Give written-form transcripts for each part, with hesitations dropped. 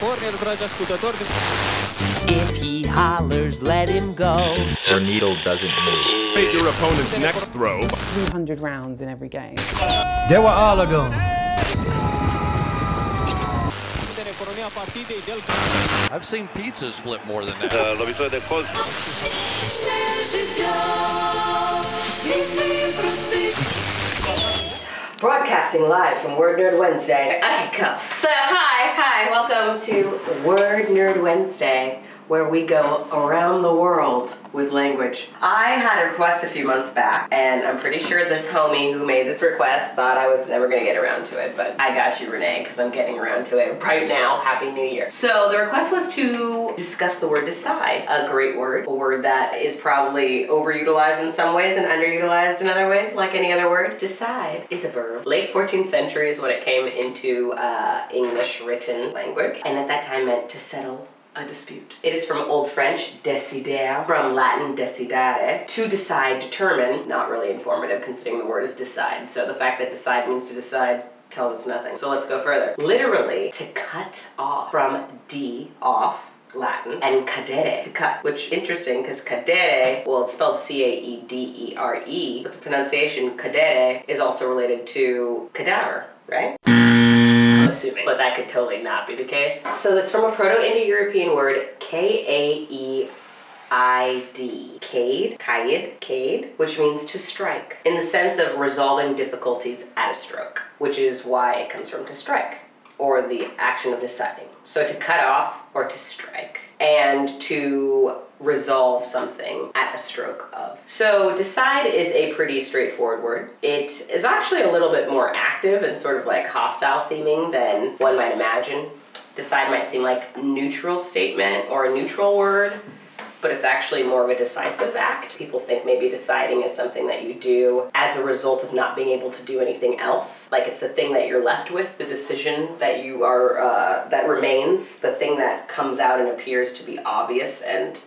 If he hollers, let him go. Your needle doesn't move. Hit your opponent's next throw. 300 rounds in every game. They were all of them. I've seen pizzas flip more than that. Broadcasting live from Word Nerd Wednesday. Okay, go. So, hi, welcome to Word Nerd Wednesday, where we go around the world with language. I had a request a few months back, and I'm pretty sure this homie who made this request thought I was never gonna get around to it, but I got you, Renee, because I'm getting around to it right now. Happy New Year. So the request was to discuss the word decide, a great word, a word that is probably overutilized in some ways and underutilized in other ways, like any other word. Decide is a verb. Late 14th century is when it came into English written language, and at that time meant to settle a dispute. It is from Old French, decider, from Latin decidere, to decide, determine, not really informative considering the word is decide. So the fact that decide means to decide tells us nothing. So let's go further. Literally, to cut off, from de, off, Latin, and cadere, to cut, which interesting because cadere, well, it's spelled C-A-E-D-E-R-E, but the pronunciation cadere is also related to cadaver, right? Assuming, but that could totally not be the case. So that's from a Proto-Indo-European word, K-A-E-I-D, cade, which means to strike, in the sense of resolving difficulties at a stroke, which is why it comes from to strike, or the action of deciding. So to cut off or to strike, and to resolve something at a stroke of. So decide is a pretty straightforward word. It is actually a little bit more active and sort of like hostile seeming than one might imagine. Decide might seem like a neutral statement or a neutral word, but it's actually more of a decisive act. People think maybe deciding is something that you do as a result of not being able to do anything else. Like it's the thing that you're left with, the decision that you are, that remains, the thing that comes out and appears to be obvious and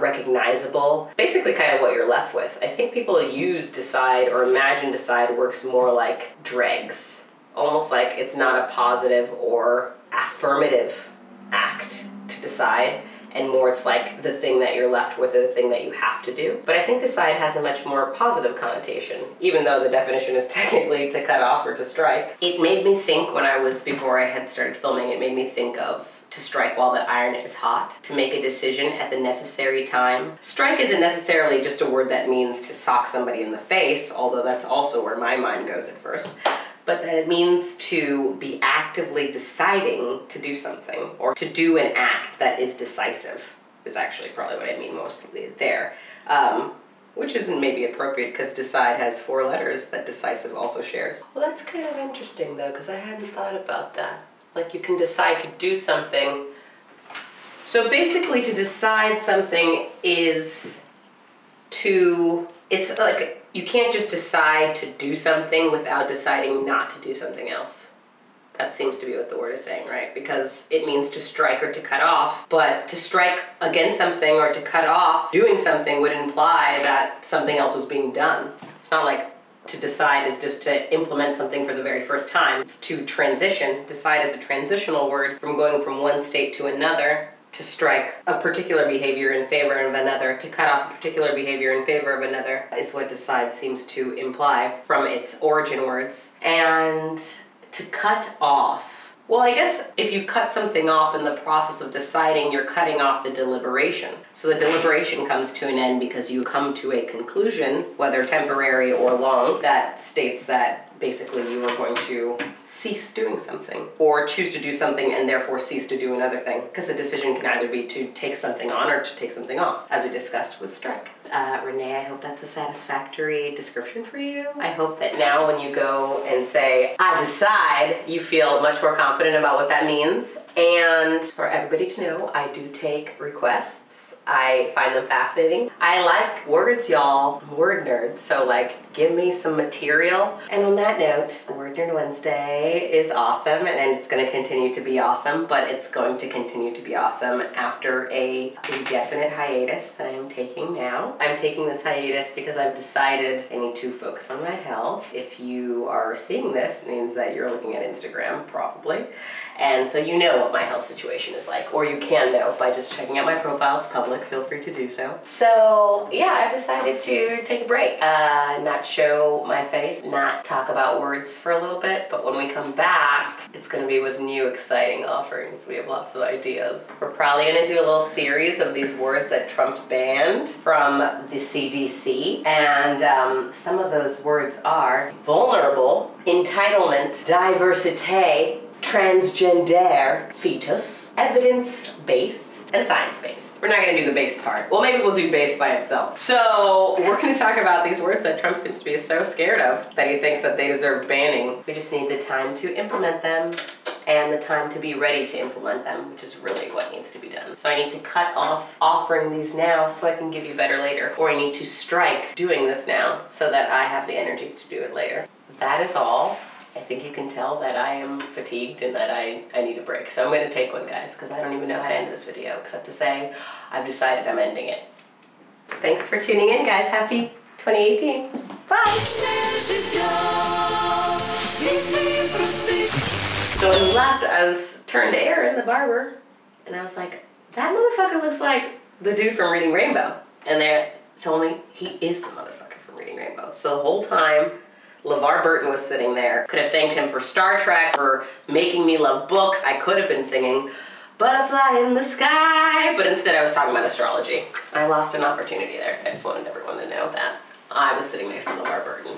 recognizable. Basically kind of what you're left with. I think people use decide or imagine decide works more like dregs. Almost like it's not a positive or affirmative act to decide, and more it's like the thing that you're left with or the thing that you have to do. But I think decide has a much more positive connotation, even though the definition is technically to cut off or to strike. It made me think before I had started filming, it made me think of to strike while the iron is hot, to make a decision at the necessary time. Strike isn't necessarily just a word that means to sock somebody in the face, although that's also where my mind goes at first. But that it means to be actively deciding to do something, or to do an act that is decisive, is actually probably what I mean mostly there. Which isn't maybe appropriate because decide has 4 letters that decisive also shares. Well, that's kind of interesting though, because I hadn't thought about that. Like you can decide to do something. So basically to decide something is it's like, you can't just decide to do something without deciding not to do something else. That seems to be what the word is saying, right? Because it means to strike or to cut off, but to strike against something or to cut off doing something would imply that something else was being done. It's not like to decide is just to implement something for the very first time. It's to transition. Decide is a transitional word from going from one state to another. To strike a particular behavior in favor of another, to cut off a particular behavior in favor of another, is what decide seems to imply from its origin words. And to cut off, well, I guess if you cut something off in the process of deciding, you're cutting off the deliberation. So the deliberation comes to an end because you come to a conclusion, whether temporary or long, that states that basically you are going to cease doing something, or choose to do something and therefore cease to do another thing. Because a decision can either be to take something on or to take something off, as we discussed with strike. Renee, I hope that's a satisfactory description for you. I hope that now when you go and say, I decide, you feel much more confident about what that means. And for everybody to know, I do take requests. I find them fascinating. I like words, y'all. I'm a word nerd, so like, give me some material. And on that note, Word Nerd Wednesday is awesome, and it's going to continue to be awesome, but it's going to continue to be awesome after a indefinite hiatus that I'm taking now. I'm taking this hiatus because I've decided I need to focus on my health. If you are seeing this, it means that you're looking at Instagram, probably. And so you know what my health situation is like, or you can know by just checking out my profile. It's public, feel free to do so. So yeah, I've decided to take a break, not show my face, not talk about words for a little bit, but when we come back, it's gonna be with new exciting offerings. We have lots of ideas. We're probably gonna do a little series of these words that Trump banned from the CDC, and some of those words are vulnerable, entitlement, diversité, transgender, fetus, evidence-based, and science-based. We're not gonna do the base part. Well, maybe we'll do base by itself. So we're gonna talk about these words that Trump seems to be so scared of that he thinks that they deserve banning. We just need the time to implement them and the time to be ready to implement them, which is really what needs to be done. So I need to cut off offering these now so I can give you better later, or I need to strike doing this now so that I have the energy to do it later. That is all. I think you can tell that I am fatigued and that I need a break. So I'm gonna take one, guys, because I don't even know how to end this video except to say I've decided I'm ending it. Thanks for tuning in, guys. Happy 2018. Bye! So when he left, I was turned to Aaron, the barber, and I was like, that motherfucker looks like the dude from Reading Rainbow. And they told me he is the motherfucker from Reading Rainbow. So the whole time, LeVar Burton was sitting there. Could have thanked him for Star Trek, for making me love books. I could have been singing Butterfly in the Sky, but instead I was talking about astrology. I lost an opportunity there. I just wanted everyone to know that I was sitting next to LeVar Burton.